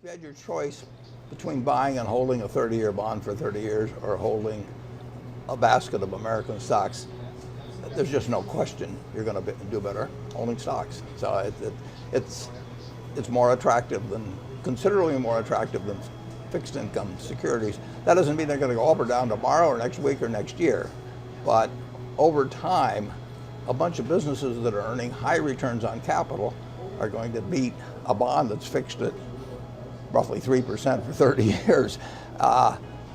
If you had your choice between buying and holding a 30-year bond for 30 years or holding a basket of American stocks, there's just no question you're going to do better owning stocks. So it's more attractive considerably more attractive than fixed income securities. That doesn't mean they're going to go up or down tomorrow or next week or next year, but over time, a bunch of businesses that are earning high returns on capital are going to beat a bond that's fixed at roughly 3% for 30 years.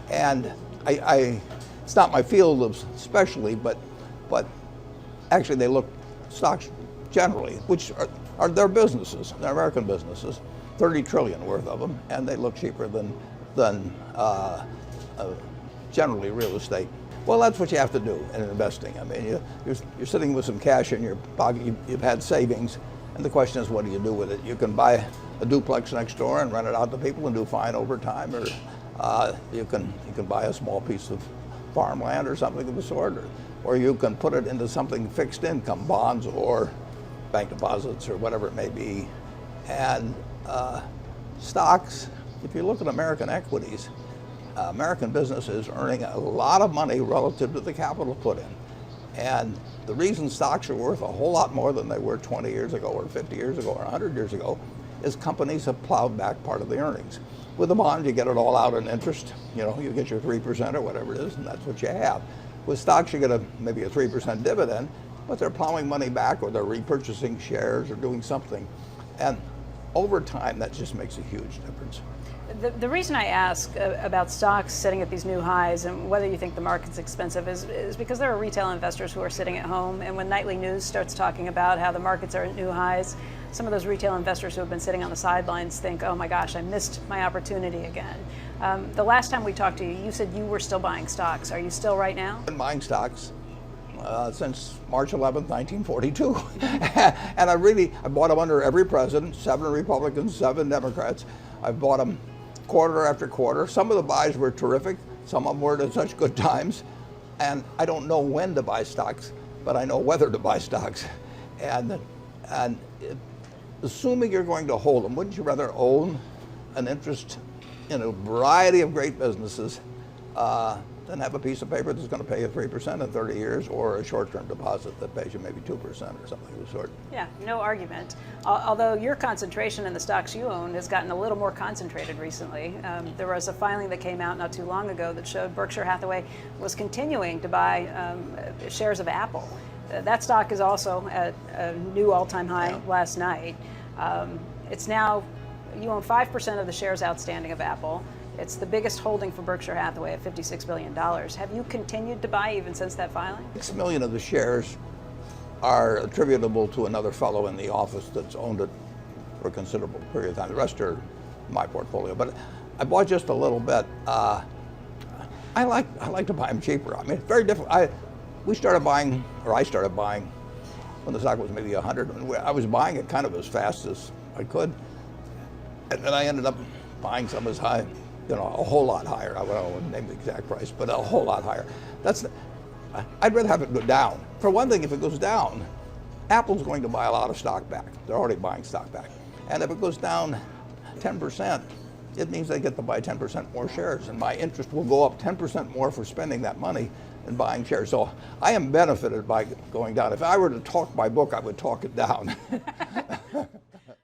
And it's not my field of specialty, but actually they look stocks generally, which are their businesses, they're American businesses, 30 trillion worth of them, and they look cheaper than generally real estate. Well, that's what you have to do in investing. I mean, you're sitting with some cash in your pocket, you've had savings, and the question is, what do you do with it? You can buy a duplex next door and rent it out to people and do fine over time, or you can buy a small piece of farmland or something of the sort, or you can put it into something fixed income, bonds or bank deposits or whatever it may be. And stocks, if you look at American equities, American business is earning a lot of money relative to the capital put in. And the reason stocks are worth a whole lot more than they were 20 years ago or 50 years ago or 100 years ago is companies have plowed back part of the earnings. With a bond, you get it all out in interest. You get your 3% or whatever it is, and that's what you have. With stocks, you get maybe a 3% dividend, but they're plowing money back, or they're repurchasing shares or doing something. And over time, that just makes a huge difference. The reason I ask about stocks sitting at these new highs and whether you think the market's expensive is because there are retail investors who are sitting at home, and when nightly news starts talking about how the markets are at new highs, some of those retail investors who have been sitting on the sidelines think, oh my gosh, I missed my opportunity again. The last time we talked to you, you said you were still buying stocks. Are you still right now? I've been buying stocks since March 11th, 1942. And I bought them under every president, 7 Republicans, 7 Democrats. I've bought them quarter after quarter. Some of the buys were terrific. Some of them were at such good times. And I don't know when to buy stocks, but I know whether to buy stocks. And assuming you're going to hold them, wouldn't you rather own an interest in a variety of great businesses than have a piece of paper that's going to pay you 3% in 30 years, or a short-term deposit that pays you maybe 2% or something of the sort? Yeah, no argument. Although your concentration in the stocks you own has gotten a little more concentrated recently. There was a filing that came out not too long ago that showed Berkshire Hathaway was continuing to buy shares of Apple. That stock is also at a new all-time high last night. It's now, you own 5% of the shares outstanding of Apple. It's the biggest holding for Berkshire Hathaway at $56 billion. Have you continued to buy even since that filing? 6 million of the shares are attributable to another fellow in the office that's owned it for a considerable period of time. The rest are my portfolio, but I bought just a little bit. I like to buy them cheaper. I mean, it's very difficult. I started buying when the stock was maybe 100. I was buying it kind of as fast as I could, and then I ended up buying some as high, a whole lot higher. I won't name the exact price, but a whole lot higher. I'd rather have it go down. For one thing, if it goes down, Apple's going to buy a lot of stock back. They're already buying stock back. And if it goes down 10%, it means they get to buy 10% more shares, and my interest will go up 10% more for spending that money in buying shares. So I am benefited by going down. If I were to talk my book, I would talk it down.